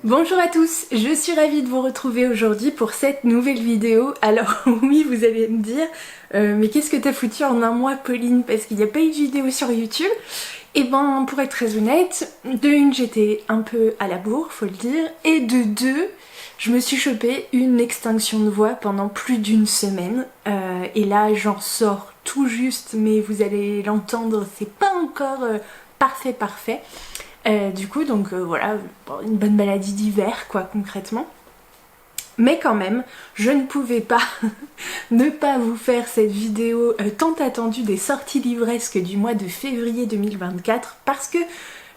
Bonjour à tous, je suis ravie de vous retrouver aujourd'hui pour cette nouvelle vidéo. Alors oui, vous allez me dire, mais qu'est-ce que t'as foutu en un mois Pauline, parce qu'il n'y a pas eu de vidéo sur YouTube? Et ben pour être très honnête, de une j'étais un peu à la bourre, faut le dire, et de deux, je me suis chopé une extinction de voix pendant plus d'une semaine. Et là j'en sors tout juste, mais vous allez l'entendre, c'est pas encore parfait. Du coup, voilà, une bonne maladie d'hiver, quoi, concrètement. Mais quand même, je ne pouvais pas ne pas vous faire cette vidéo tant attendue des sorties livresques du mois de février 2024 parce que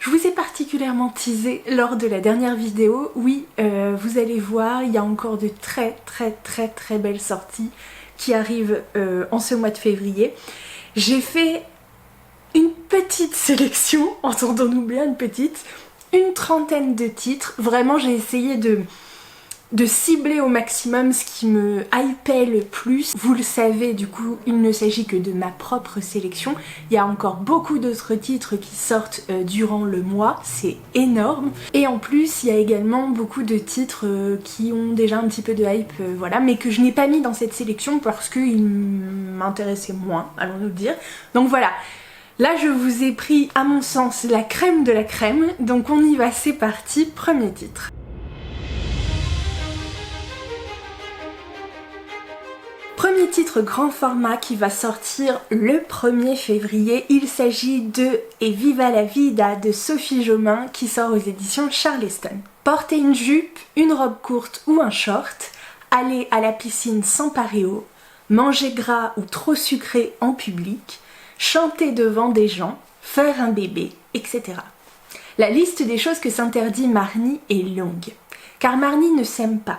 je vous ai particulièrement teasé lors de la dernière vidéo. Oui, vous allez voir, il y a encore de très belles sorties qui arrivent en ce mois de février. J'ai fait une petite sélection, entendons-nous bien, une trentaine de titres. Vraiment, j'ai essayé de cibler au maximum ce qui me hypait le plus. Vous le savez, du coup, il ne s'agit que de ma propre sélection. Il y a encore beaucoup d'autres titres qui sortent durant le mois, c'est énorme. Et en plus, il y a également beaucoup de titres qui ont déjà un petit peu de hype, voilà, mais que je n'ai pas mis dans cette sélection parce qu'ils m'intéressaient moins, allons-nous le dire. Donc voilà. Là, je vous ai pris, à mon sens, la crème de la crème, donc on y va, c'est parti, premier titre. Premier titre grand format qui va sortir le 1er février, il s'agit de Et viva la vida de Sophie Jomain qui sort aux éditions Charleston. Porter une jupe, une robe courte ou un short, aller à la piscine sans paréo, manger gras ou trop sucré en public, chanter devant des gens, faire un bébé, etc. La liste des choses que s'interdit Marnie est longue, car Marnie ne s'aime pas.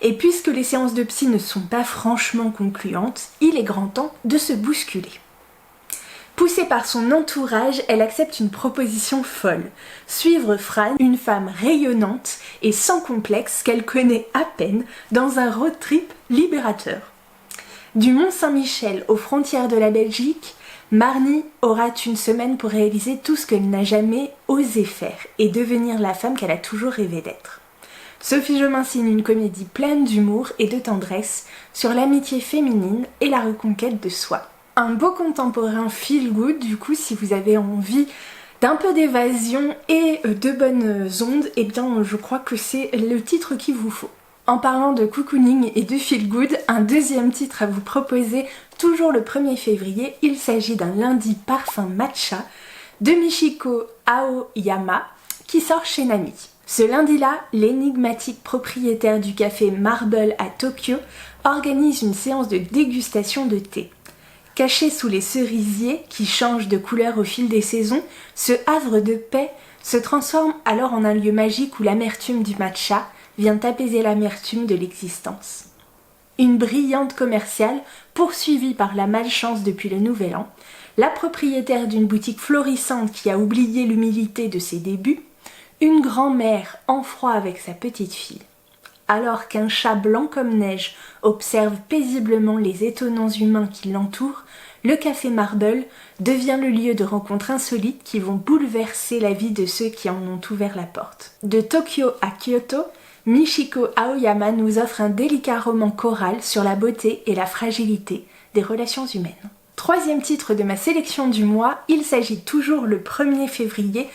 Et puisque les séances de psy ne sont pas franchement concluantes, il est grand temps de se bousculer. Poussée par son entourage, elle accepte une proposition folle. Suivre Fran, une femme rayonnante et sans complexe qu'elle connaît à peine, dans un road trip libérateur. Du Mont-Saint-Michel aux frontières de la Belgique, Marnie aura une semaine pour réaliser tout ce qu'elle n'a jamais osé faire et devenir la femme qu'elle a toujours rêvé d'être. Sophie Jomain signe une comédie pleine d'humour et de tendresse sur l'amitié féminine et la reconquête de soi. Un beau contemporain feel good, du coup, si vous avez envie d'un peu d'évasion et de bonnes ondes, eh bien je crois que c'est le titre qu'il vous faut. En parlant de cocooning et de feel good, un deuxième titre à vous proposer, toujours le 1er février, il s'agit d'un lundi parfum matcha de Michiko Aoyama qui sort chez Nami. Ce lundi-là, l'énigmatique propriétaire du café Marble à Tokyo organise une séance de dégustation de thé. Caché sous les cerisiers qui changent de couleur au fil des saisons, ce havre de paix se transforme alors en un lieu magique où l'amertume du matcha vient apaiser l'amertume de l'existence. Une brillante commerciale, poursuivie par la malchance depuis le Nouvel An, la propriétaire d'une boutique florissante qui a oublié l'humilité de ses débuts, une grand-mère en froid avec sa petite fille. Alors qu'un chat blanc comme neige observe paisiblement les étonnants humains qui l'entourent, le café Marble devient le lieu de rencontres insolites qui vont bouleverser la vie de ceux qui en ont ouvert la porte. De Tokyo à Kyoto, Michiko Aoyama nous offre un délicat roman choral sur la beauté et la fragilité des relations humaines. Troisième titre de ma sélection du mois, il s'agit toujours le 1er février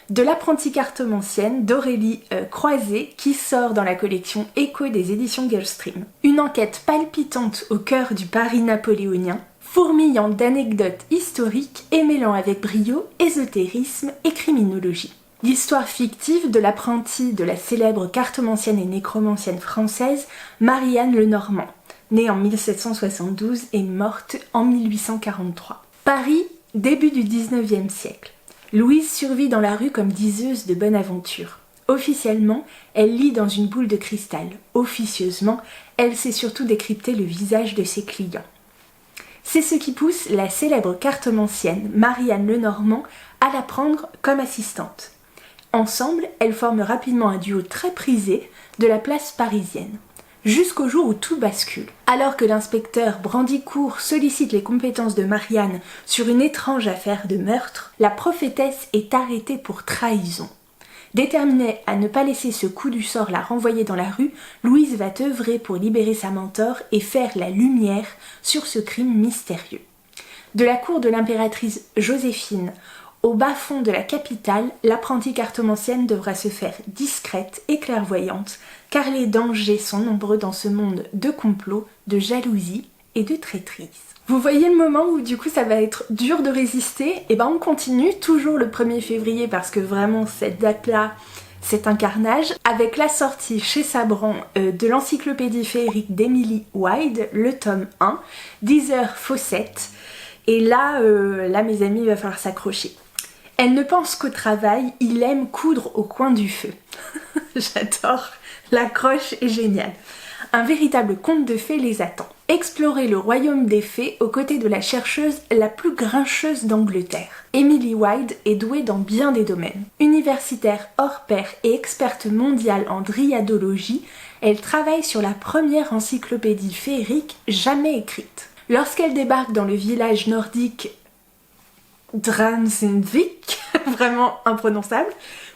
de L'apprentie cartomancienne d'Aurélie Croiset qui sort dans la collection Écho des éditions Gulfstream. Une enquête palpitante au cœur du Paris napoléonien, fourmillant d'anecdotes historiques et mêlant avec brio ésotérisme et criminologie. L'histoire fictive de l'apprentie de la célèbre cartomancienne et nécromancienne française Marie-Anne Lenormand, née en 1772 et morte en 1843. Paris, début du 19e siècle. Louise survit dans la rue comme diseuse de bonne aventure. Officiellement, elle lit dans une boule de cristal. Officieusement, elle sait surtout décrypter le visage de ses clients. C'est ce qui pousse la célèbre cartomancienne Marie-Anne Lenormand à la prendre comme assistante. Ensemble, elles forment rapidement un duo très prisé de la place parisienne. Jusqu'au jour où tout bascule. Alors que l'inspecteur Brandicourt sollicite les compétences de Marianne sur une étrange affaire de meurtre, la prophétesse est arrêtée pour trahison. Déterminée à ne pas laisser ce coup du sort la renvoyer dans la rue, Louise va œuvrer pour libérer sa mentor et faire la lumière sur ce crime mystérieux. De la cour de l'impératrice Joséphine au bas-fond de la capitale, l'apprentie cartomancienne devra se faire discrète et clairvoyante, car les dangers sont nombreux dans ce monde de complot, de jalousie et de traîtrise. Vous voyez le moment où du coup ça va être dur de résister? Et ben on continue, toujours le 1er février parce que vraiment cette date-là, c'est un carnage, avec la sortie chez Sabran de l'encyclopédie féerique d'Emily Wyde, le tome 1, 10 heures Fawcett. Et là, mes amis, il va falloir s'accrocher. Elle ne pense qu'au travail, il aime coudre au coin du feu. J'adore, l'accroche est géniale. Un véritable conte de fées les attend. Explorer le royaume des fées aux côtés de la chercheuse la plus grincheuse d'Angleterre. Emily Wyde est douée dans bien des domaines. Universitaire hors pair et experte mondiale en dryadologie, elle travaille sur la première encyclopédie féerique jamais écrite. Lorsqu'elle débarque dans le village nordique Dransvik, vraiment imprononçable,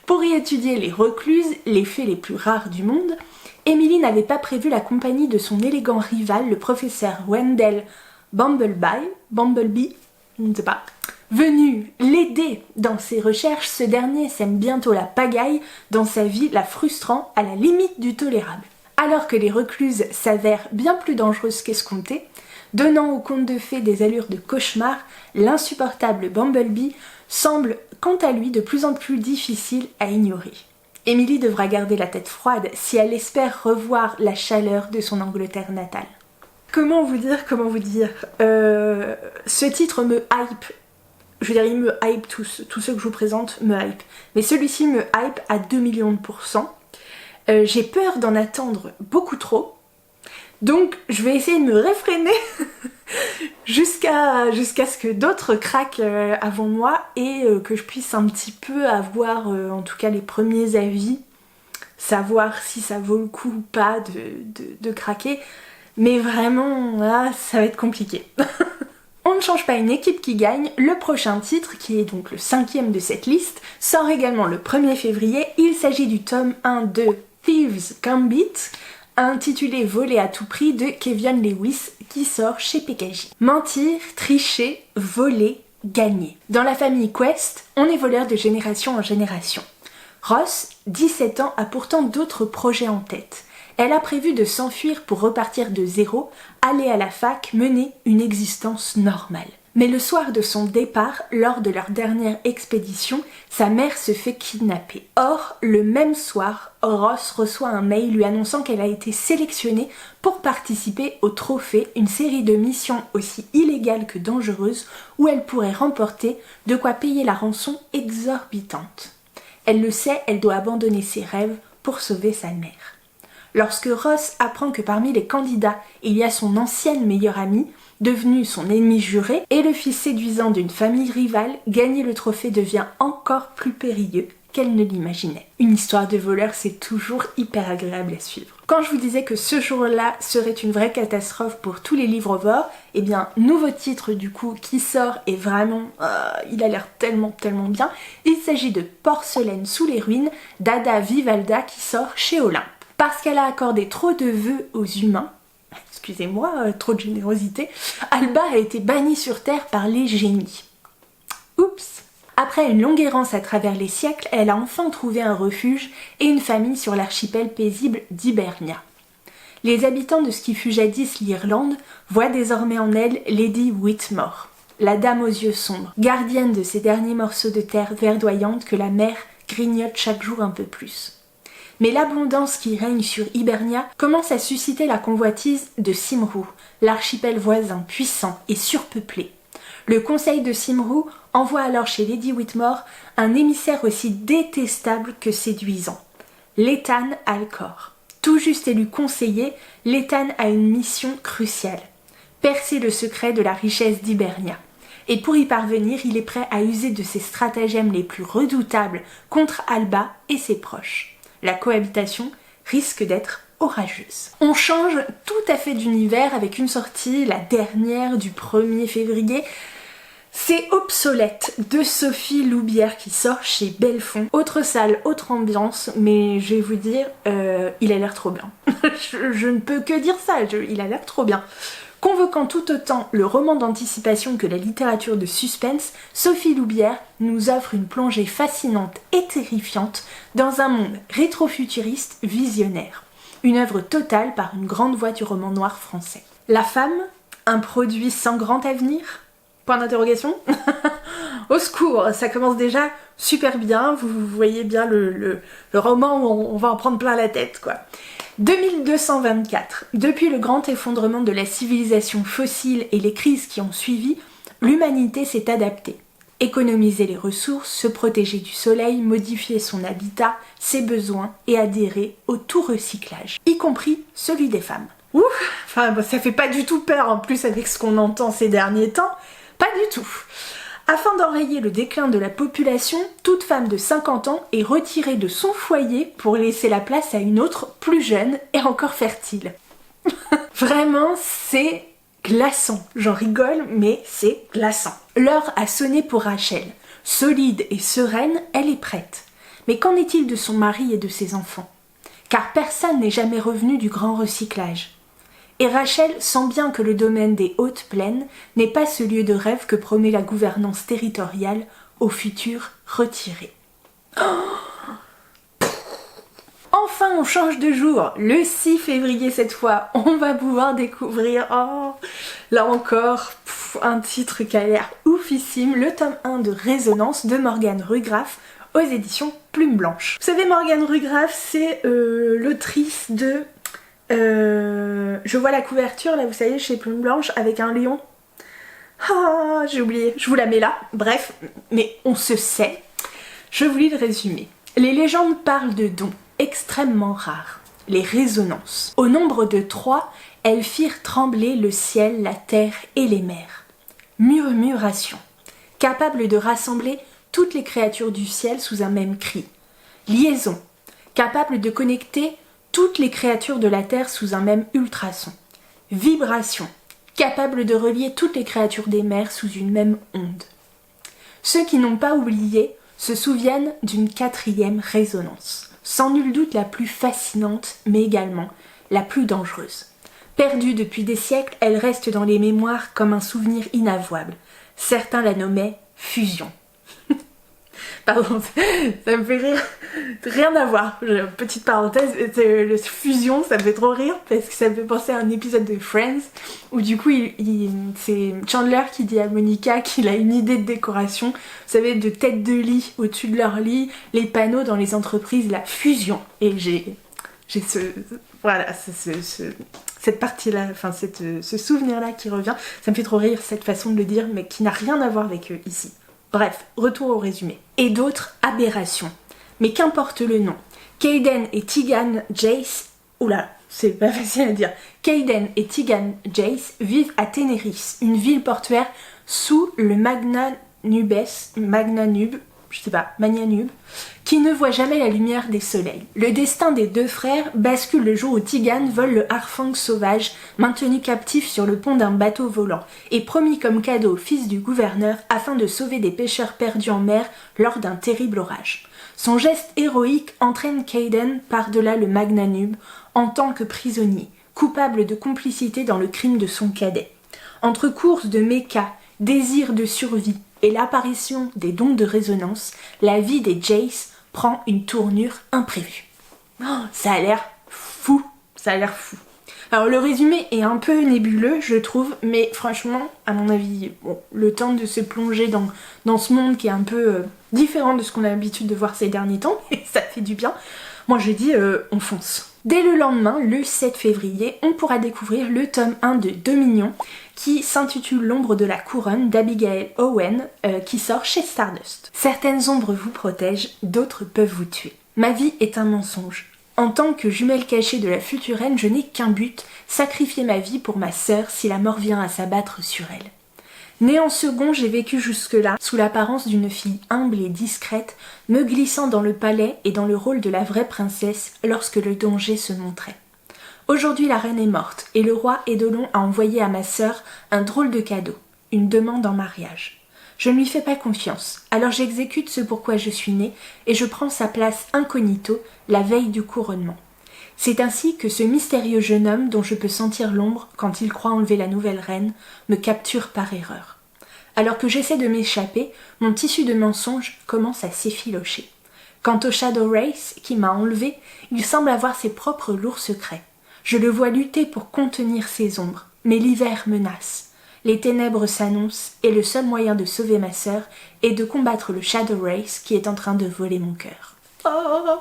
pour y étudier les recluses, les fées les plus rares du monde, Emily n'avait pas prévu la compagnie de son élégant rival, le professeur Wendell Bumblebee, je ne sais pas, venu l'aider dans ses recherches. Ce dernier sème bientôt la pagaille dans sa vie, la frustrant à la limite du tolérable. Alors que les recluses s'avèrent bien plus dangereuses qu'escomptées, donnant au conte de fées des allures de cauchemar, l'insupportable Bumblebee semble quant à lui de plus en plus difficile à ignorer. Emily devra garder la tête froide si elle espère revoir la chaleur de son Angleterre natale. Comment vous dire ce titre me hype. Je veux dire, il me hype tous ceux que je vous présente me hype. Mais celui-ci me hype à 2 millions de pourcents. J'ai peur d'en attendre beaucoup trop. Donc je vais essayer de me réfréner jusqu'à ce que d'autres craquent avant moi et que je puisse un petit peu avoir en tout cas les premiers avis, savoir si ça vaut le coup ou pas de craquer. Mais vraiment, là, ça va être compliqué. On ne change pas une équipe qui gagne. Le prochain titre, qui est donc le 5e de cette liste, sort également le 1er février. Il s'agit du tome 1 de Thieves Gambit, intitulé Voler à tout prix de Kevin Lewis, qui sort chez PKJ. Mentir, tricher, voler, gagner. Dans la famille Quest, on est voleur de génération en génération. Ross, 17 ans, a pourtant d'autres projets en tête. Elle a prévu de s'enfuir pour repartir de zéro, aller à la fac, mener une existence normale. Mais le soir de son départ, lors de leur dernière expédition, sa mère se fait kidnapper. Or, le même soir, Ross reçoit un mail lui annonçant qu'elle a été sélectionnée pour participer au trophée, une série de missions aussi illégales que dangereuses où elle pourrait remporter de quoi payer la rançon exorbitante. Elle le sait, elle doit abandonner ses rêves pour sauver sa mère. Lorsque Ross apprend que parmi les candidats, il y a son ancienne meilleure amie, devenue son ennemi juré, et le fils séduisant d'une famille rivale, gagner le trophée devient encore plus périlleux qu'elle ne l'imaginait. Une histoire de voleur, c'est toujours hyper agréable à suivre. Quand je vous disais que ce jour-là serait une vraie catastrophe pour tous les livres-vorts, eh bien, nouveau titre du coup qui sort et vraiment, il a l'air tellement bien. Il s'agit de Porcelaine sous les ruines d'Ada Vivalda qui sort chez Olympe. Parce qu'elle a accordé trop de vœux aux humains, excusez-moi, trop de générosité, Alba a été bannie sur Terre par les génies. Oups! Après une longue errance à travers les siècles, elle a enfin trouvé un refuge et une famille sur l'archipel paisible d'Hibernia. Les habitants de ce qui fut jadis l'Irlande voient désormais en elle Lady Whitmore, la dame aux yeux sombres, gardienne de ces derniers morceaux de terre verdoyante que la mer grignote chaque jour un peu plus. Mais l'abondance qui règne sur Hibernia commence à susciter la convoitise de Cymru, l'archipel voisin puissant et surpeuplé. Le conseil de Cymru envoie alors chez Lady Whitmore un émissaire aussi détestable que séduisant, Lethan Alcor. Tout juste élu conseiller, Lethan a une mission cruciale, percer le secret de la richesse d'Hibernia. Et pour y parvenir, il est prêt à user de ses stratagèmes les plus redoutables contre Alba et ses proches. La cohabitation risque d'être orageuse. On change tout à fait d'univers avec une sortie, la dernière du 1er février. C'est Obsolète de Sophie Loubière qui sort chez Bellefond. Autre salle, autre ambiance, mais je vais vous dire, il a l'air trop bien. je ne peux que dire ça, il a l'air trop bien. Convoquant tout autant le roman d'anticipation que la littérature de suspense, Sophie Loubière nous offre une plongée fascinante et terrifiante dans un monde rétrofuturiste visionnaire. Une œuvre totale par une grande voix du roman noir français. La femme, un produit sans grand avenir ? Point d'interrogation. Au secours, ça commence déjà super bien, vous voyez bien le roman où on va en prendre plein la tête, quoi. 2224. Depuis le grand effondrement de la civilisation fossile et les crises qui ont suivi, l'humanité s'est adaptée. Économiser les ressources, se protéger du soleil, modifier son habitat, ses besoins et adhérer au tout recyclage, y compris celui des femmes. Ouf, enfin bon, ça fait pas du tout peur en plus avec ce qu'on entend ces derniers temps, pas du tout. Afin d'enrayer le déclin de la population, toute femme de 50 ans est retirée de son foyer pour laisser la place à une autre plus jeune et encore fertile. Vraiment, c'est glaçant. J'en rigole, mais c'est glaçant. L'heure a sonné pour Rachel. Solide et sereine, elle est prête. Mais qu'en est-il de son mari et de ses enfants ? Car personne n'est jamais revenu du grand recyclage. Et Rachel sent bien que le domaine des Hautes Plaines n'est pas ce lieu de rêve que promet la gouvernance territoriale au futur retiré. Enfin, on change de jour. Le 6 février cette fois, on va pouvoir découvrir, là encore, un titre qui a l'air oufissime, le tome 1 de Résonance de Morgane Rugraff aux éditions Plume Blanche. Vous savez, Morgane Rugraff, c'est l'autrice de... je vois la couverture, là, vous savez, chez Plume Blanche, avec un lion. Ah, j'ai oublié, je vous la mets là. Bref, mais on se sait. Je vous lis le résumé. Les légendes parlent de dons extrêmement rares, les résonances. Au nombre de 3, elles firent trembler le ciel, la terre et les mers. Murmuration, capable de rassembler toutes les créatures du ciel sous un même cri. Liaison, capable de connecter toutes les créatures de la terre sous un même ultrason. Vibration, capable de relier toutes les créatures des mers sous une même onde. Ceux qui n'ont pas oublié se souviennent d'une 4e résonance, sans nul doute la plus fascinante, mais également la plus dangereuse. Perdue depuis des siècles, elle reste dans les mémoires comme un souvenir inavouable. Certains la nommaient fusion. Pardon, ça me fait rire. Rien à voir. Petite parenthèse, le fusion, ça me fait trop rire parce que ça me fait penser à un épisode de Friends où du coup, c'est Chandler qui dit à Monica qu'il a une idée de décoration. Vous savez, de tête de lit au-dessus de leur lit, les panneaux dans les entreprises, la fusion. Et j'ai cette partie-là, enfin ce souvenir-là qui revient. Ça me fait trop rire cette façon de le dire, mais qui n'a rien à voir avec ici. Bref, retour au résumé. Et d'autres aberrations. Mais qu'importe le nom. Kayden et Tegan Jace... Oula, c'est pas facile à dire. Kayden et Tegan Jace vivent à Ténéris, une ville portuaire sous le Magnanube, qui ne voit jamais la lumière des soleils. Le destin des 2 frères bascule le jour où Tegan vole le harfang sauvage, maintenu captif sur le pont d'un bateau volant, et promis comme cadeau au fils du gouverneur afin de sauver des pêcheurs perdus en mer lors d'un terrible orage. Son geste héroïque entraîne Kayden par-delà le Magnanube en tant que prisonnier, coupable de complicité dans le crime de son cadet. Entre courses de méca, désir de survie et l'apparition des dons de résonance, la vie des Jace prend une tournure imprévue. Ça a l'air fou, Alors le résumé est un peu nébuleux, je trouve, mais franchement, à mon avis, le temps de se plonger dans ce monde qui est un peu différent de ce qu'on a l'habitude de voir ces derniers temps, et ça fait du bien, moi je dis on fonce. Dès le lendemain, le 7 février, on pourra découvrir le tome 1 de Dominion, qui s'intitule L'ombre de la couronne d'Abigail Owen, qui sort chez Stardust. Certaines ombres vous protègent, d'autres peuvent vous tuer. Ma vie est un mensonge. En tant que jumelle cachée de la future reine, je n'ai qu'un but, sacrifier ma vie pour ma sœur si la mort vient à s'abattre sur elle. Née en second, j'ai vécu jusque-là, sous l'apparence d'une fille humble et discrète, me glissant dans le palais et dans le rôle de la vraie princesse lorsque le danger se montrait. Aujourd'hui, la reine est morte, et le roi Édolon a envoyé à ma sœur un drôle de cadeau, une demande en mariage. Je ne lui fais pas confiance, alors j'exécute ce pourquoi je suis née et je prends sa place incognito la veille du couronnement. C'est ainsi que ce mystérieux jeune homme dont je peux sentir l'ombre quand il croit enlever la nouvelle reine me capture par erreur. Alors que j'essaie de m'échapper, mon tissu de mensonges commence à s'effilocher. Quant au Shadow Race qui m'a enlevé, il semble avoir ses propres lourds secrets. Je le vois lutter pour contenir ses ombres, mais l'hiver menace. Les ténèbres s'annoncent et le seul moyen de sauver ma sœur est de combattre le Shadow Race qui est en train de voler mon cœur. Oh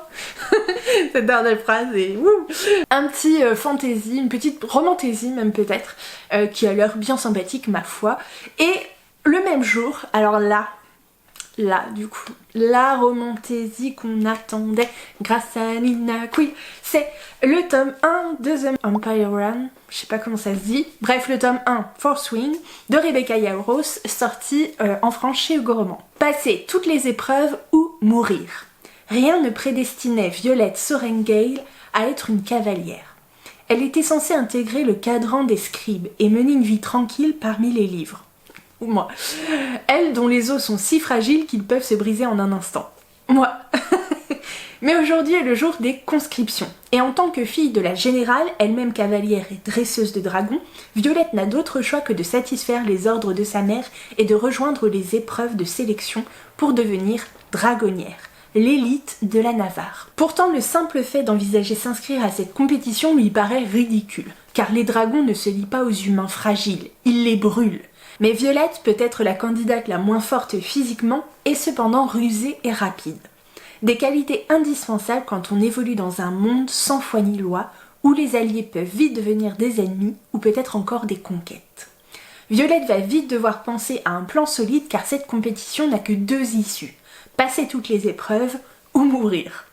cette dernière phrase est un petit fantasy, une petite romantaisie même peut-être, qui a l'air bien sympathique ma foi. Et le même jour, alors là du coup, la romantaisie qu'on attendait grâce à Nina Quill, c'est le tome 1 de The Empire Run, je sais pas comment ça se dit, bref le tome 1, Fourth Wing, de Rebecca Yarros, sorti en France chez Hugo Roman. Passer toutes les épreuves ou mourir. Rien ne prédestinait Violette Sorrengail à être une cavalière. Elle était censée intégrer le cadran des scribes et mener une vie tranquille parmi les livres. Ou moi. Elle dont les os sont si fragiles qu'ils peuvent se briser en un instant. Moi. Mais aujourd'hui est le jour des conscriptions. Et en tant que fille de la générale, elle-même cavalière et dresseuse de dragons, Violette n'a d'autre choix que de satisfaire les ordres de sa mère et de rejoindre les épreuves de sélection pour devenir dragonnière, l'élite de la Navarre. Pourtant, le simple fait d'envisager s'inscrire à cette compétition lui paraît ridicule, car les dragons ne se lient pas aux humains fragiles, ils les brûlent. Mais Violette peut être la candidate la moins forte physiquement et cependant rusée et rapide. Des qualités indispensables quand on évolue dans un monde sans foi ni loi, où les alliés peuvent vite devenir des ennemis ou peut-être encore des conquêtes. Violette va vite devoir penser à un plan solide car cette compétition n'a que deux issues. Passer toutes les épreuves ou mourir.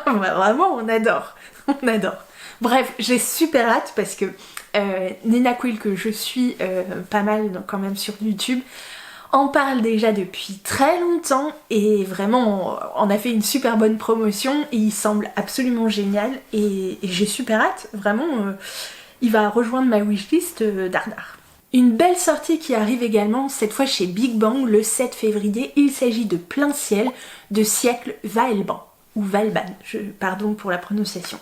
Vraiment, on adore. Bref, j'ai super hâte parce que Nina Quill, que je suis pas mal quand même sur YouTube, en parle déjà depuis très longtemps et vraiment on a fait une super bonne promotion et il semble absolument génial et j'ai super hâte, vraiment il va rejoindre ma wishlist d'Ardard. Une belle sortie qui arrive également, cette fois chez Big Bang, le 7 février, il s'agit de Plein Ciel de Siècle Vaelban, ou Valban, pardon pour la prononciation.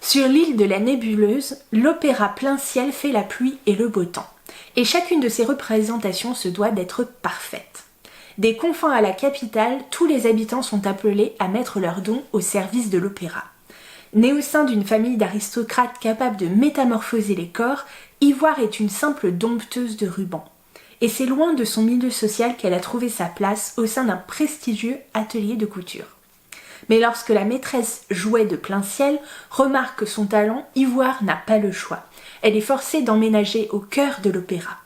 Sur l'île de la Nébuleuse, l'opéra Plein Ciel fait la pluie et le beau temps. Et chacune de ces représentations se doit d'être parfaite. Des confins à la capitale, tous les habitants sont appelés à mettre leurs dons au service de l'opéra. Née au sein d'une famille d'aristocrates capables de métamorphoser les corps, Ivoire est une simple dompteuse de rubans. Et c'est loin de son milieu social qu'elle a trouvé sa place au sein d'un prestigieux atelier de couture. Mais lorsque la maîtresse jouet de Plein Ciel remarque son talent, Ivoire n'a pas le choix. Elle est forcée d'emménager au cœur de l'opéra.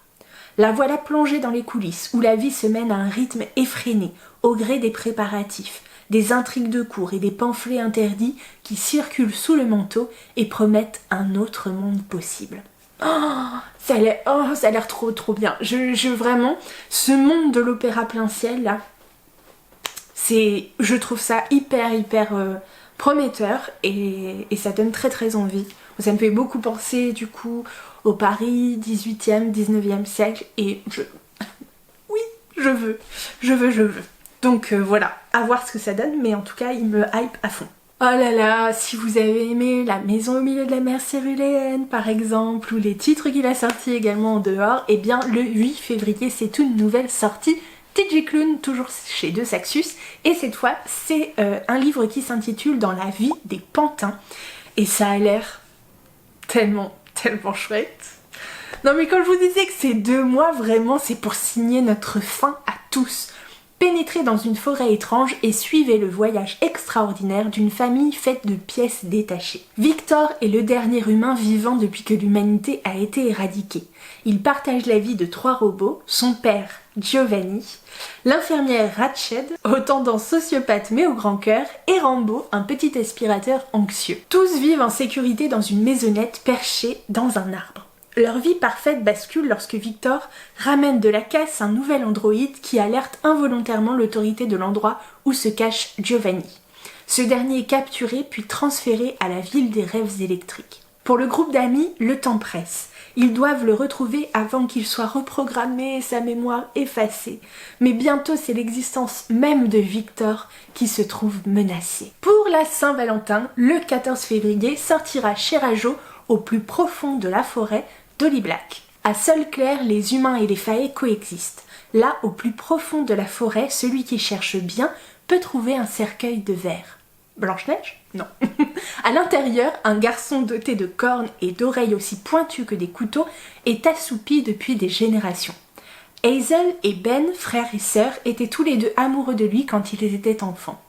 La voilà plongée dans les coulisses, où la vie se mène à un rythme effréné, au gré des préparatifs, des intrigues de cour et des pamphlets interdits qui circulent sous le manteau et promettent un autre monde possible. Ça a l'air trop bien. Vraiment, ce monde de l'opéra Plein Ciel là, je trouve ça hyper prometteur et ça donne très envie. Ça me fait beaucoup penser du coup au Paris 18e, 19e siècle et je veux. Donc voilà, à voir ce que ça donne, mais en tout cas il me hype à fond. Oh là là, si vous avez aimé La Maison au milieu de la mer Céruléenne par exemple, ou les titres qu'il a sortis également en dehors, eh bien le 8 février c'est une nouvelle sortie TJ Klune, toujours chez De Saxus, et cette fois c'est un livre qui s'intitule Dans la vie des pantins, et ça a l'air tellement chouette. Non mais quand je vous disais que ces 2 mois vraiment c'est pour signer notre fin à tous. Pénétrez dans une forêt étrange et suivez le voyage extraordinaire d'une famille faite de pièces détachées. Victor est le dernier humain vivant depuis que l'humanité a été éradiquée. Il partage la vie de 3 robots, son père Giovanni, l'infirmière Ratched, aux tendances sociopathes mais au grand cœur, et Rambo, un petit aspirateur anxieux. Tous vivent en sécurité dans une maisonnette perchée dans un arbre. Leur vie parfaite bascule lorsque Victor ramène de la casse un nouvel androïde qui alerte involontairement l'autorité de l'endroit où se cache Giovanni. Ce dernier est capturé puis transféré à la ville des rêves électriques. Pour le groupe d'amis, le temps presse. Ils doivent le retrouver avant qu'il soit reprogrammé et sa mémoire effacée. Mais bientôt, c'est l'existence même de Victor qui se trouve menacée. Pour la Saint-Valentin, le 14 février, sortira chez Rajo, au plus profond de la forêt, Dolly Black. À sol clair, les humains et les faées coexistent. Là, au plus profond de la forêt, celui qui cherche bien peut trouver un cercueil de verre. Blanche-Neige? Non. À l'intérieur, un garçon doté de cornes et d'oreilles aussi pointues que des couteaux est assoupi depuis des générations. Hazel et Ben, frères et sœurs, étaient tous les deux amoureux de lui quand ils étaient enfants.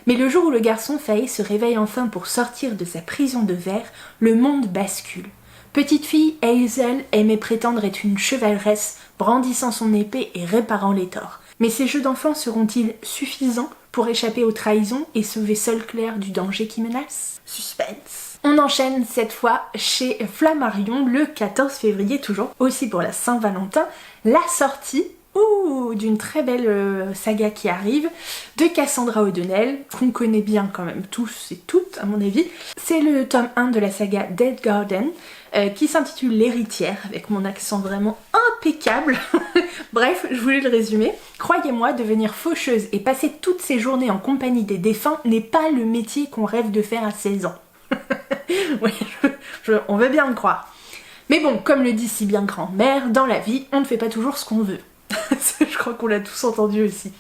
Mais le jour où le garçon failli se réveille enfin pour sortir de sa prison de verre, le monde bascule. Petite fille, Hazel aimait prétendre être une chevaleresse, brandissant son épée et réparant les torts. Mais ces jeux d'enfants seront-ils suffisants pour échapper aux trahisons et sauver Sol Clair du danger qui menace? Suspense. On enchaîne cette fois chez Flammarion le 14 février, toujours aussi pour la Saint-Valentin, la sortie d'une très belle saga qui arrive, de Cassandra O'Donnell, qu'on connaît bien quand même tous et toutes à mon avis. C'est le tome 1 de la saga Dead Garden, qui s'intitule L'héritière, avec mon accent vraiment impeccable. Bref, je voulais le résumer. Croyez-moi, devenir faucheuse et passer toutes ses journées en compagnie des défunts n'est pas le métier qu'on rêve de faire à 16 ans. Oui, on veut bien le croire. Mais bon, comme le dit si bien grand-mère, dans la vie, on ne fait pas toujours ce qu'on veut. Je crois qu'on l'a tous entendu aussi.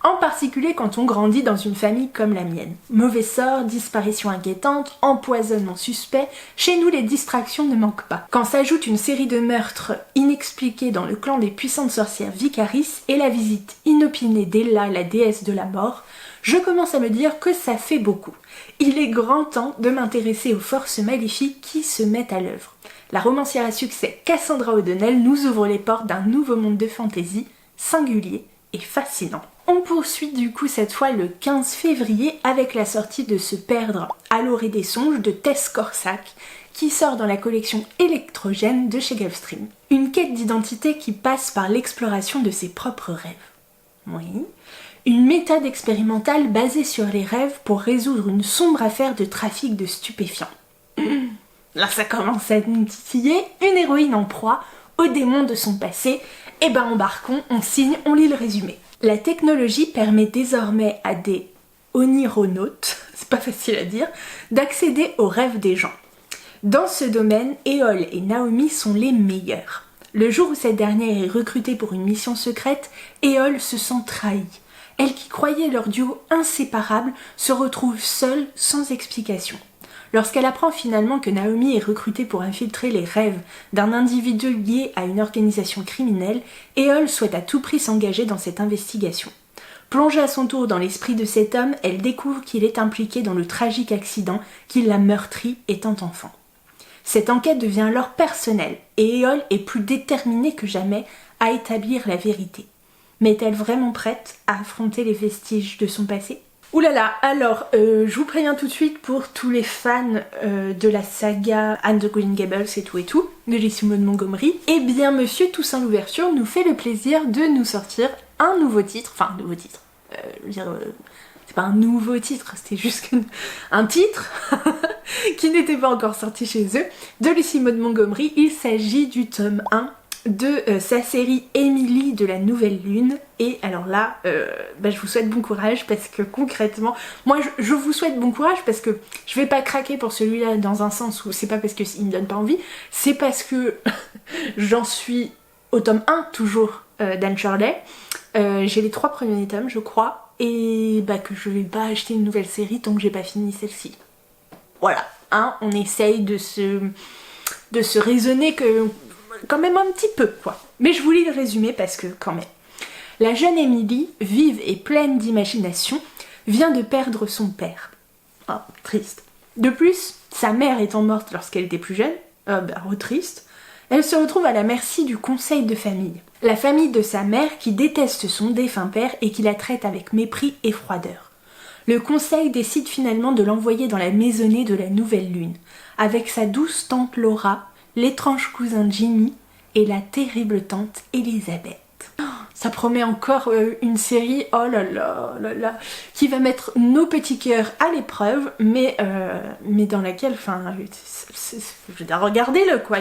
En particulier quand on grandit dans une famille comme la mienne. Mauvais sort, disparition inquiétante, empoisonnement suspect, chez nous les distractions ne manquent pas. Quand s'ajoute une série de meurtres inexpliqués dans le clan des puissantes sorcières Vicaris et la visite inopinée d'Ella, la déesse de la mort, je commence à me dire que ça fait beaucoup. Il est grand temps de m'intéresser aux forces maléfiques qui se mettent à l'œuvre. La romancière à succès Cassandra O'Donnell nous ouvre les portes d'un nouveau monde de fantaisie, singulier et fascinant. On poursuit du coup cette fois le 15 février avec la sortie de Se perdre à l'orée des songes de Tess Corsac, qui sort dans la collection électrogène de chez Gulfstream. Une quête d'identité qui passe par l'exploration de ses propres rêves. Oui. Une méthode expérimentale basée sur les rêves pour résoudre une sombre affaire de trafic de stupéfiants. Là ça commence à nous titiller, une héroïne en proie aux démons de son passé. Eh ben embarquons, on signe, on lit le résumé. La technologie permet désormais à des onironautes, c'est pas facile à dire, d'accéder aux rêves des gens. Dans ce domaine, Éole et Naomi sont les meilleures. Le jour où cette dernière est recrutée pour une mission secrète, Éole se sent trahie. Elle qui croyait leur duo inséparable se retrouve seule sans explication. Lorsqu'elle apprend finalement que Naomi est recrutée pour infiltrer les rêves d'un individu lié à une organisation criminelle, Éole souhaite à tout prix s'engager dans cette investigation. Plongée à son tour dans l'esprit de cet homme, elle découvre qu'il est impliqué dans le tragique accident qui l'a meurtri étant enfant. Cette enquête devient alors personnelle et Éole est plus déterminée que jamais à établir la vérité. Mais est-elle vraiment prête à affronter les vestiges de son passé ? Ouh là là, alors je vous préviens tout de suite pour tous les fans de la saga Anne de Green Gables et tout, de J.C. Maud Montgomery, eh bien Monsieur Toussaint Louverture nous fait le plaisir de nous sortir un nouveau titre, c'est pas un nouveau titre, c'était juste un titre qui n'était pas encore sorti chez eux, de J.C. Maud Montgomery. Il s'agit du tome 1 de sa série Émilie de la Nouvelle Lune. Et alors là, je vous souhaite bon courage parce que concrètement, moi je vous souhaite bon courage parce que je vais pas craquer pour celui-là dans un sens où c'est pas parce qu'il me donne pas envie, c'est parce que j'en suis au tome 1 toujours d'Anne Shirley. J'ai les 3 premiers tomes je crois et que je vais pas acheter une nouvelle série tant que j'ai pas fini celle-ci. Voilà, on essaye de se raisonner que quand même un petit peu quoi. Mais je vous lis le résumé parce que quand même. La jeune Émilie, vive et pleine d'imagination, vient de perdre son père. Ah, triste. De plus, sa mère étant morte lorsqu'elle était plus jeune, triste, elle se retrouve à la merci du conseil de famille. La famille de sa mère qui déteste son défunt père et qui la traite avec mépris et froideur. Le conseil décide finalement de l'envoyer dans la maisonnée de la Nouvelle Lune, avec sa douce tante Laura, l'étrange cousin Jimmy et la terrible tante Elisabeth. Ça promet encore une série, oh là là, là là, qui va mettre nos petits cœurs à l'épreuve, mais dans laquelle, enfin, je veux dire, regardez-le quoi,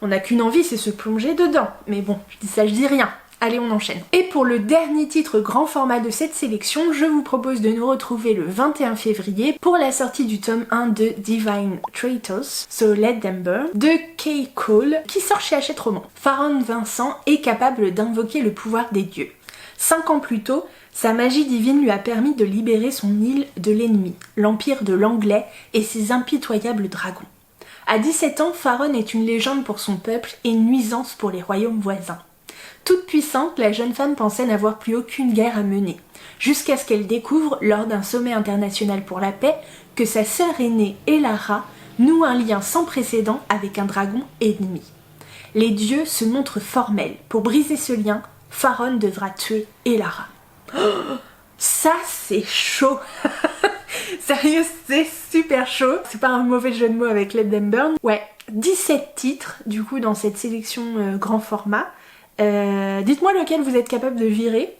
on n'a qu'une envie, c'est se plonger dedans. Mais bon, je dis ça, je dis rien. Allez, on enchaîne. Et pour le dernier titre grand format de cette sélection, je vous propose de nous retrouver le 21 février pour la sortie du tome 1 de Divine Traitors, So Let Them Burn, de Kay Cole, qui sort chez Hachette Roman. Faron Vincent est capable d'invoquer le pouvoir des dieux. 5 ans plus tôt, sa magie divine lui a permis de libérer son île de l'ennemi, l'empire de l'Anglais et ses impitoyables dragons. À 17 ans, Faron est une légende pour son peuple et une nuisance pour les royaumes voisins. Toute puissante, la jeune femme pensait n'avoir plus aucune guerre à mener, jusqu'à ce qu'elle découvre, lors d'un sommet international pour la paix, que sa sœur aînée, Elara, noue un lien sans précédent avec un dragon ennemi. Les dieux se montrent formels. Pour briser ce lien, Faron devra tuer Elara. Oh, ça, c'est chaud. Sérieux, c'est super chaud. C'est pas un mauvais jeu de mots avec Let Them Burn. Ouais, 17 titres, du coup, dans cette sélection grand format. Dites-moi lequel vous êtes capable de virer,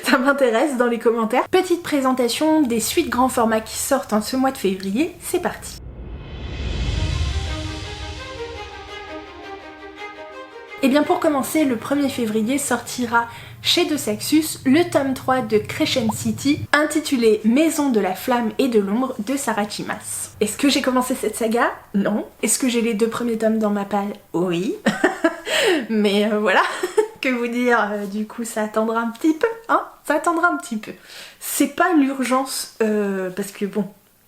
ça m'intéresse dans les commentaires. Petite présentation des suites grand format qui sortent en ce mois de février, c'est parti. Et bien pour commencer, le 1er février sortira chez De Saxus le tome 3 de Crescent City, intitulé Maison de la flamme et de l'ombre de Sarah Chimas. Est-ce que j'ai commencé cette saga? Non. Est-ce que j'ai les 2 premiers tomes dans ma palle? Oui. Mais voilà, que vous dire, du coup ça attendra un petit peu, hein, ça attendra un petit peu. C'est pas l'urgence, parce que bon,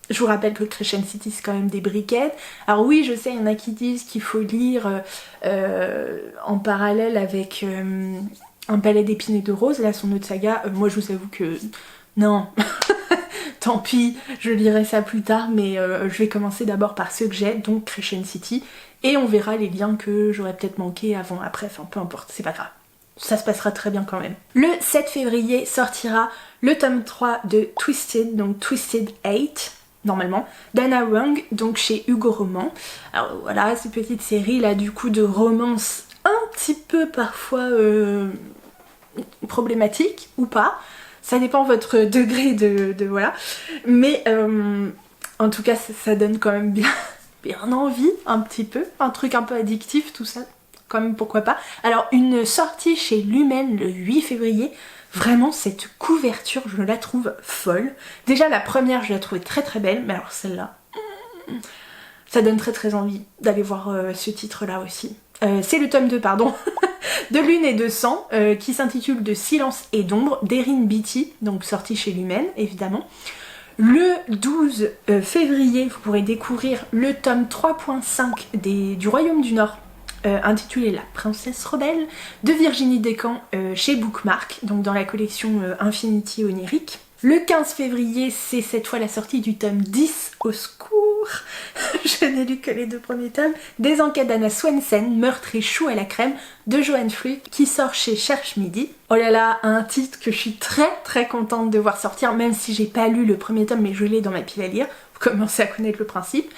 je vous rappelle que Crescent City c'est quand même des briquettes. Alors oui, je sais, il y en a qui disent qu'il faut lire en parallèle avec Un palais d'épines et de roses, là son autre saga. Moi je vous avoue que non, tant pis, je lirai ça plus tard, mais je vais commencer d'abord par ceux que j'ai, donc Crescent City. Et on verra les liens que j'aurais peut-être manqué avant, après, enfin peu importe, c'est pas grave. Ça se passera très bien quand même. Le 7 février sortira le tome 3 de Twisted, donc Twisted 8, normalement, d'Anna Wang, donc chez Hugo Roman. Alors voilà, ces petites séries là du coup de romance un petit peu parfois problématiques ou pas. Ça dépend de votre degré de voilà. Mais en tout cas ça donne quand même bien envie un petit peu, un truc un peu addictif tout ça, quand même pourquoi pas. Alors une sortie chez Lumen le 8 février, vraiment cette couverture je la trouve folle. Déjà la première je la trouvais très très belle, mais alors celle-là, ça donne très très envie d'aller voir ce titre là aussi. C'est le tome 2 pardon, de Lune et de Sang, qui s'intitule De silence et d'ombre d'Erin Beatty, donc sorti chez Lumen évidemment. Le 12 février, vous pourrez découvrir le tome 3.5 du Royaume du Nord, intitulé La Princesse Rebelle, de Virginie Descamps chez Bookmark, donc dans la collection Infinity Onirique. Le 15 février, c'est cette fois la sortie du tome 10, au secours, je n'ai lu que les 2 premiers tomes, des enquêtes d'Anna Swensen, Meurtre et chou à la crème, de Joanne Fluke, qui sort chez Cherche Midi. Oh là là, un titre que je suis très très contente de voir sortir, même si j'ai pas lu le premier tome, mais je l'ai dans ma pile à lire, vous commencez à connaître le principe.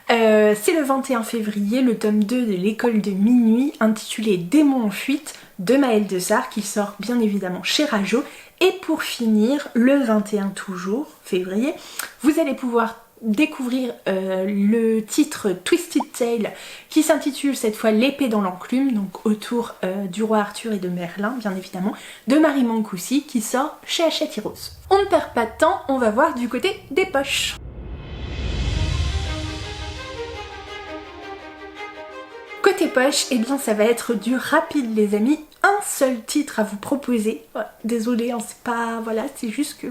C'est le 21 février, le tome 2 de l'école de minuit, intitulé Démons en fuite, de Maëlle Desarts, qui sort bien évidemment chez Rajo. Et pour finir, le 21 toujours, février, vous allez pouvoir découvrir le titre Twisted Tale, qui s'intitule cette fois L'épée dans l'enclume, donc autour du roi Arthur et de Merlin, bien évidemment, de Marie Mancoussi, qui sort chez Hachette Heroes. On ne perd pas de temps, on va voir du côté des poches. Côté poche, eh bien ça va être du rapide les amis, un seul titre à vous proposer. Ouais, désolée, hein, c'est pas... voilà, c'est juste que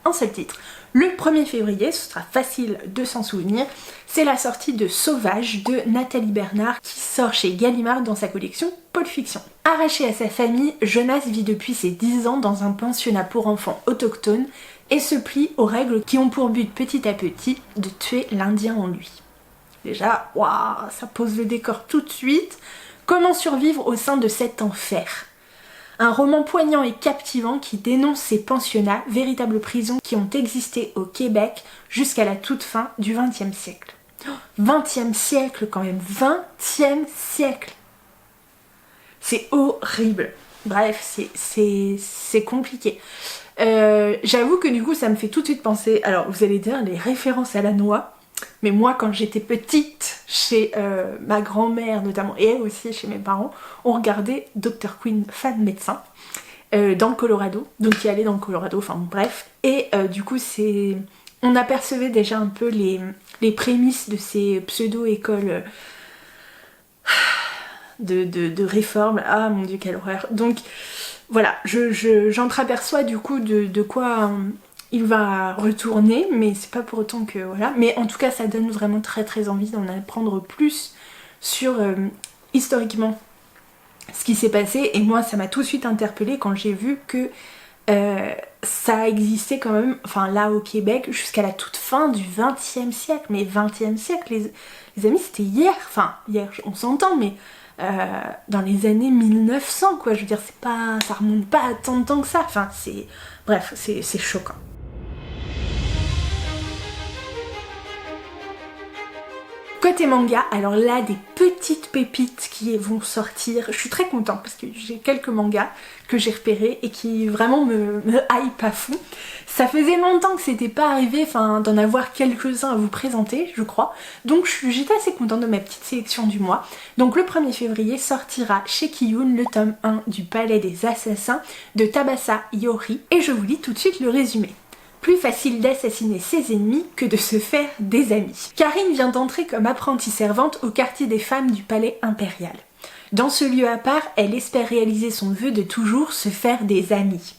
un seul titre. Le 1er février, ce sera facile de s'en souvenir, c'est la sortie de Sauvage de Nathalie Bernard qui sort chez Gallimard dans sa collection Pulp Fiction. Arraché à sa famille, Jonas vit depuis ses 10 ans dans un pensionnat pour enfants autochtones et se plie aux règles qui ont pour but petit à petit de tuer l'Indien en lui. Déjà, waouh, ça pose le décor tout de suite. Comment survivre au sein de cet enfer? Un roman poignant et captivant qui dénonce ces pensionnats, véritables prisons qui ont existé au Québec jusqu'à la toute fin du XXe siècle. 20e siècle quand même, 20e siècle. C'est horrible. bref, c'est compliqué. J'avoue que du coup ça me fait tout de suite penser, alors vous allez dire les références à la noix, mais moi quand j'étais petite, chez ma grand-mère notamment, et elle aussi chez mes parents, on regardait Dr. Quinn, femme médecin, dans le Colorado, donc qui allait dans le Colorado, enfin bref, et du coup on apercevait déjà un peu les prémices de ces pseudo-écoles de réforme. Ah mon dieu, quelle horreur. Donc voilà, j'entreaperçois du coup de quoi il va retourner, mais c'est pas pour autant que voilà. Mais en tout cas, ça donne vraiment très très envie d'en apprendre plus sur historiquement ce qui s'est passé. Et moi, ça m'a tout de suite interpellée quand j'ai vu que ça existait quand même, enfin là au Québec, jusqu'à la toute fin du XXe siècle. Mais XXe siècle, les amis, c'était hier. Enfin, hier, on s'entend, mais dans les années 1900 quoi, je veux dire, ça remonte pas à tant de temps que ça, enfin bref, c'est choquant. Côté manga, alors là, des petites pépites qui vont sortir. Je suis très contente parce que j'ai quelques mangas que j'ai repérés et qui vraiment me hype à fond. Ça faisait longtemps que c'était pas arrivé, enfin d'en avoir quelques-uns à vous présenter, je crois. Donc j'étais assez contente de ma petite sélection du mois. Donc le 1er février sortira chez Kiyun le tome 1 du Palais des Assassins de Tabasa Yori. Et je vous lis tout de suite le résumé. Plus facile d'assassiner ses ennemis que de se faire des amis. Karine vient d'entrer comme apprentie servante au quartier des femmes du palais impérial. Dans ce lieu à part, elle espère réaliser son vœu de toujours se faire des amis.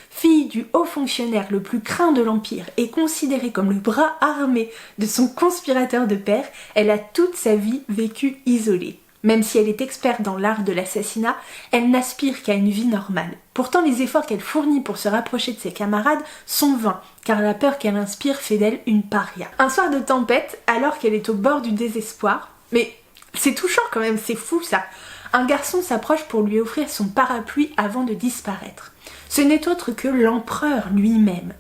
Fille du haut fonctionnaire le plus craint de l'Empire et considérée comme le bras armé de son conspirateur de père, elle a toute sa vie vécu isolée. Même si elle est experte dans l'art de l'assassinat, elle n'aspire qu'à une vie normale. Pourtant, les efforts qu'elle fournit pour se rapprocher de ses camarades sont vains, car la peur qu'elle inspire fait d'elle une paria. Un soir de tempête, alors qu'elle est au bord du désespoir, mais c'est touchant quand même, c'est fou ça, un garçon s'approche pour lui offrir son parapluie avant de disparaître. Ce n'est autre que l'empereur lui-même.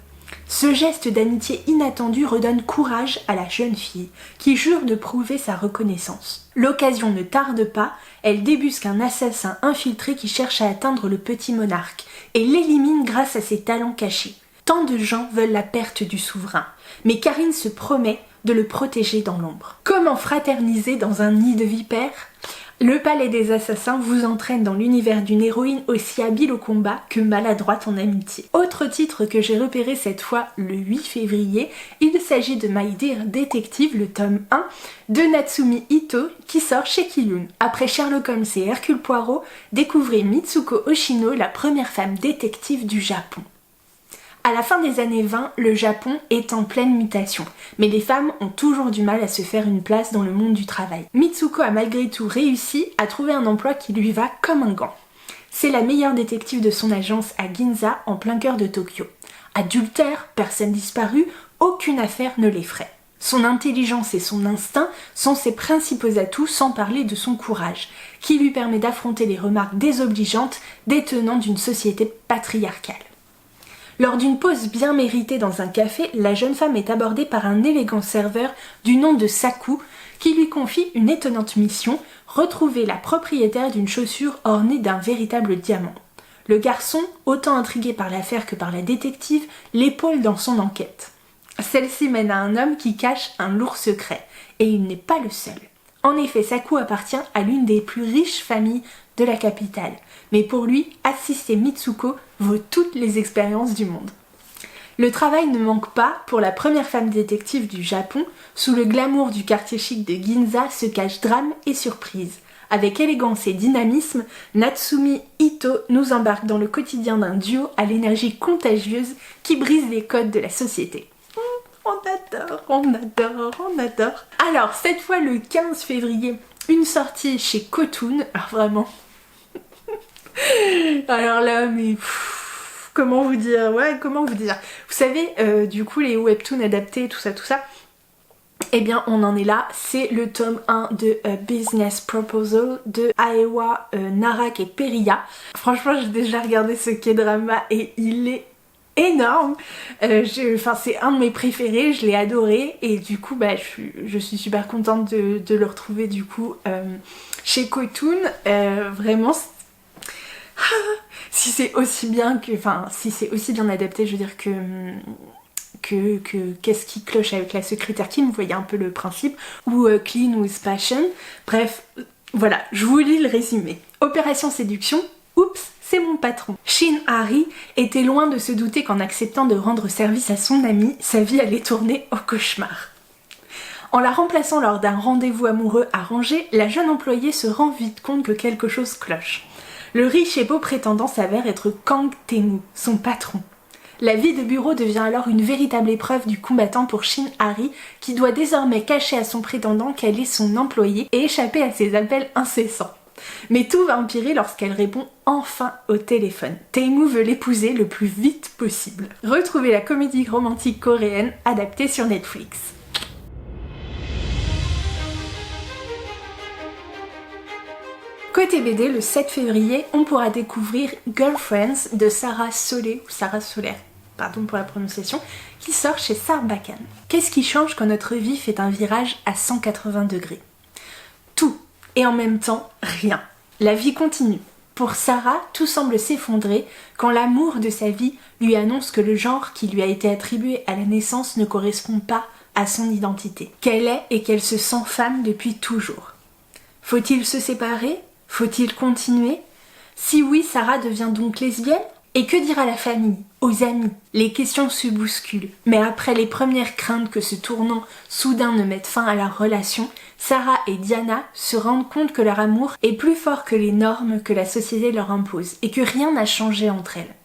Ce geste d'amitié inattendu redonne courage à la jeune fille, qui jure de prouver sa reconnaissance. L'occasion ne tarde pas, elle débusque un assassin infiltré qui cherche à atteindre le petit monarque, et l'élimine grâce à ses talents cachés. Tant de gens veulent la perte du souverain, mais Karine se promet de le protéger dans l'ombre. Comment fraterniser dans un nid de vipères ? Le Palais des Assassins vous entraîne dans l'univers d'une héroïne aussi habile au combat que maladroite en amitié. Autre titre que j'ai repéré cette fois le 8 février, il s'agit de My Dear Detective, le tome 1 de Natsumi Ito qui sort chez Kiyun. Après Sherlock Holmes et Hercule Poirot, découvrez Mitsuko Oshino, la première femme détective du Japon. À la fin des années 20, le Japon est en pleine mutation, mais les femmes ont toujours du mal à se faire une place dans le monde du travail. Mitsuko a malgré tout réussi à trouver un emploi qui lui va comme un gant. C'est la meilleure détective de son agence à Ginza, en plein cœur de Tokyo. Adultère, personne disparue, aucune affaire ne l'effraie. Son intelligence et son instinct sont ses principaux atouts, sans parler de son courage, qui lui permet d'affronter les remarques désobligeantes des tenants d'une société patriarcale. Lors d'une pause bien méritée dans un café, la jeune femme est abordée par un élégant serveur du nom de Saku qui lui confie une étonnante mission, retrouver la propriétaire d'une chaussure ornée d'un véritable diamant. Le garçon, autant intrigué par l'affaire que par la détective, l'épaule dans son enquête. Celle-ci mène à un homme qui cache un lourd secret, et il n'est pas le seul. En effet, Saku appartient à l'une des plus riches familles de la capitale. Mais pour lui, assister Mitsuko vaut toutes les expériences du monde. Le travail ne manque pas pour la première femme détective du Japon. Sous le glamour du quartier chic de Ginza se cachent drame et surprise. Avec élégance et dynamisme, Natsumi Ito nous embarque dans le quotidien d'un duo à l'énergie contagieuse qui brise les codes de la société. On adore, on adore, on adore. Alors, cette fois le 15 février, une sortie chez Kotun. Alors vraiment... Alors là, mais... comment vous dire ? Ouais, comment vous dire ? Vous savez, du coup, les webtoons adaptés, tout ça... Eh bien, on en est là. C'est le tome 1 de Business Proposal de Aewa Narak et Periya. Franchement, j'ai déjà regardé ce K-drama et il est énorme. C'est un de mes préférés, je l'ai adoré et du coup je suis super contente de le retrouver du coup chez Kotun. Vraiment si c'est aussi bien que... Enfin, si c'est aussi bien adapté, je veux dire que qu'est-ce qui cloche avec la secrétaire Kim, vous voyez un peu le principe, ou Clean with Passion. Bref, voilà, je vous lis le résumé. Opération séduction, oups, c'est mon patron. Shin Hari était loin de se douter qu'en acceptant de rendre service à son ami, sa vie allait tourner au cauchemar. En la remplaçant lors d'un rendez-vous amoureux arrangé, la jeune employée se rend vite compte que quelque chose cloche. Le riche et beau prétendant s'avère être Kang Tae-moo, son patron. La vie de bureau devient alors une véritable épreuve du combattant pour Shin Hari, qui doit désormais cacher à son prétendant qu'elle est son employée et échapper à ses appels incessants. Mais tout va empirer lorsqu'elle répond enfin au téléphone. Tae-moo veut l'épouser le plus vite possible. Retrouvez la comédie romantique coréenne adaptée sur Netflix. Côté BD, le 7 février, on pourra découvrir Girlfriends de Sarah Soler, pardon pour la prononciation, qui sort chez Sarbacane. Qu'est-ce qui change quand notre vie fait un virage à 180 degrés? Tout, et en même temps, rien. La vie continue. Pour Sarah, tout semble s'effondrer quand l'amour de sa vie lui annonce que le genre qui lui a été attribué à la naissance ne correspond pas à son identité, qu'elle est et qu'elle se sent femme depuis toujours. Faut-il se séparer? Faut-il continuer? Si oui, Sarah devient donc lesbienne? Et que dira la famille? Aux amis? Les questions se bousculent. Mais après les premières craintes que ce tournant soudain ne mette fin à leur relation, Sarah et Diana se rendent compte que leur amour est plus fort que les normes que la société leur impose et que rien n'a changé entre elles.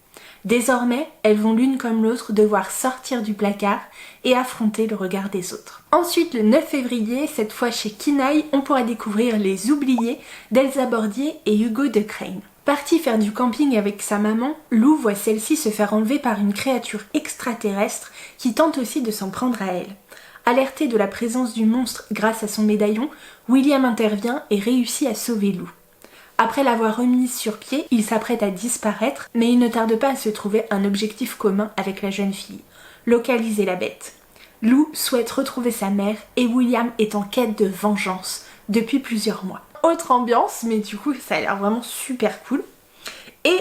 Désormais, elles vont l'une comme l'autre devoir sortir du placard et affronter le regard des autres. Ensuite, le 9 février, cette fois chez Kinaï, on pourra découvrir Les Oubliés d'Elsa Bordier et Hugo de Craine. Parti faire du camping avec sa maman, Lou voit celle-ci se faire enlever par une créature extraterrestre qui tente aussi de s'en prendre à elle. Alerté de la présence du monstre grâce à son médaillon, William intervient et réussit à sauver Lou. Après l'avoir remise sur pied, il s'apprête à disparaître, mais il ne tarde pas à se trouver un objectif commun avec la jeune fille, localiser la bête. Lou souhaite retrouver sa mère et William est en quête de vengeance depuis plusieurs mois. Autre ambiance, mais du coup ça a l'air vraiment super cool. Et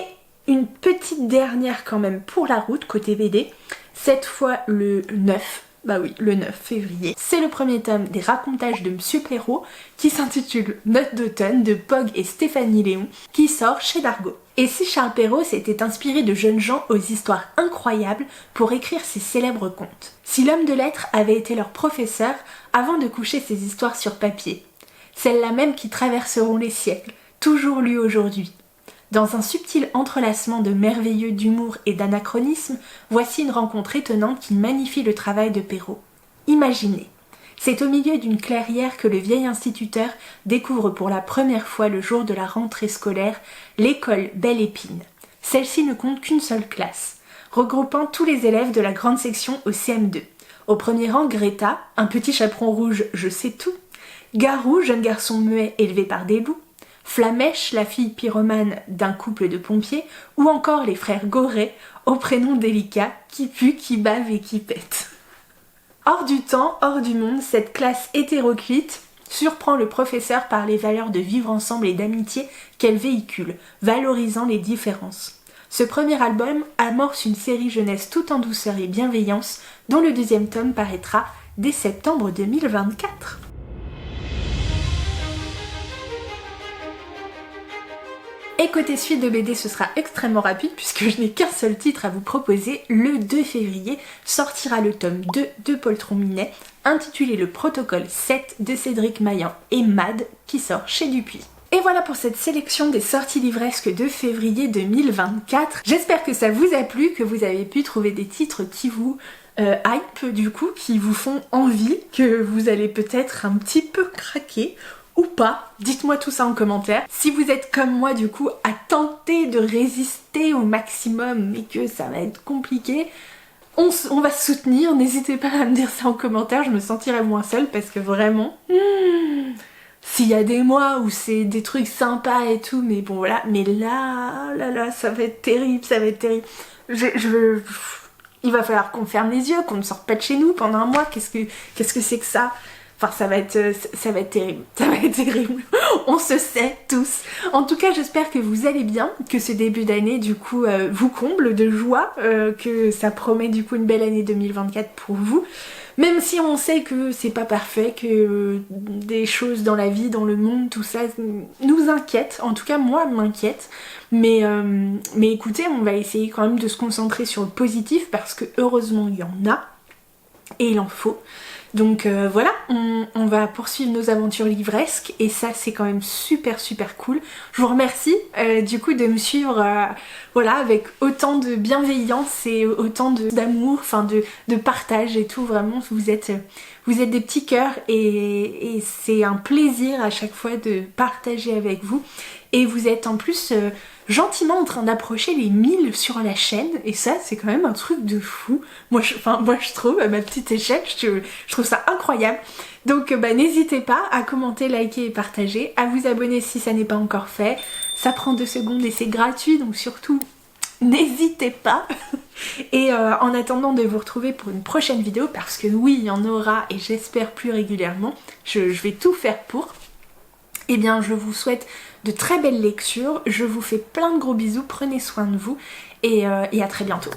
une petite dernière quand même pour la route côté BD, cette fois le 9. Bah oui, le 9 février. C'est le premier tome des racontages de Monsieur Perrault qui s'intitule Notes d'automne de Pog et Stéphanie Léon qui sort chez Dargaud. Et si Charles Perrault s'était inspiré de jeunes gens aux histoires incroyables pour écrire ses célèbres contes? Si l'homme de lettres avait été leur professeur avant de coucher ses histoires sur papier, celles-là même qui traverseront les siècles, toujours lues aujourd'hui. Dans un subtil entrelacement de merveilleux d'humour et d'anachronisme, voici une rencontre étonnante qui magnifie le travail de Perrault. Imaginez, c'est au milieu d'une clairière que le vieil instituteur découvre pour la première fois le jour de la rentrée scolaire l'école Belle Épine. Celle-ci ne compte qu'une seule classe, regroupant tous les élèves de la grande section au CM2. Au premier rang, Greta, un petit chaperon rouge je sais tout, Garou, jeune garçon muet élevé par des loups, Flamèche, la fille pyromane d'un couple de pompiers, ou encore les frères Goret, au prénom délicat, qui pue, qui bave et qui pète. Hors du temps, hors du monde, cette classe hétéroclite surprend le professeur par les valeurs de vivre ensemble et d'amitié qu'elle véhicule, valorisant les différences. Ce premier album amorce une série jeunesse tout en douceur et bienveillance, dont le deuxième tome paraîtra dès septembre 2024. Et côté suite de BD, ce sera extrêmement rapide puisque je n'ai qu'un seul titre à vous proposer. Le 2 février sortira le tome 2 de Paul Trombinet, intitulé Le Protocole 7 de Cédric Maillan et Mad, qui sort chez Dupuis. Et voilà pour cette sélection des sorties livresques de février 2024. J'espère que ça vous a plu, que vous avez pu trouver des titres qui vous hype du coup, qui vous font envie, que vous allez peut-être un petit peu craquer ou pas. Dites-moi tout ça en commentaire. Si vous êtes comme moi du coup à tenter de résister au maximum mais que ça va être compliqué, on va se soutenir. N'hésitez pas à me dire ça en commentaire, je me sentirai moins seule parce que vraiment... s'il y a des mois où c'est des trucs sympas et tout, mais bon voilà, mais là, ça va être terrible, ça va être terrible. Il va falloir qu'on ferme les yeux, qu'on ne sorte pas de chez nous pendant un mois, qu'est-ce que c'est que ça? Enfin, ça va être terrible. Ça va être terrible. On se sait tous. En tout cas, j'espère que vous allez bien, que ce début d'année, du coup, vous comble de joie, que ça promet, du coup, une belle année 2024 pour vous. Même si on sait que c'est pas parfait, que des choses dans la vie, dans le monde, tout ça, nous inquiète. En tout cas, moi, m'inquiète. Mais écoutez, on va essayer quand même de se concentrer sur le positif, parce que heureusement, il y en a. Et il en faut. Donc voilà, on va poursuivre nos aventures livresques et ça c'est quand même super cool. Je vous remercie du coup de me suivre voilà, avec autant de bienveillance et autant d'amour, enfin de partage et tout. Vraiment, vous êtes des petits cœurs et c'est un plaisir à chaque fois de partager avec vous. Et vous êtes en plus gentiment en train d'approcher les 1000 sur la chaîne et ça c'est quand même un truc de fou. Moi je trouve, à ma petite échelle, je trouve ça incroyable. Donc n'hésitez pas à commenter, liker et partager, à vous abonner si ça n'est pas encore fait. Ça prend 2 secondes et c'est gratuit, donc surtout n'hésitez pas. Et en attendant de vous retrouver pour une prochaine vidéo, parce que oui il y en aura et j'espère plus régulièrement, je vais tout faire pour. Eh bien je vous souhaite de très belles lectures, je vous fais plein de gros bisous, prenez soin de vous et à très bientôt.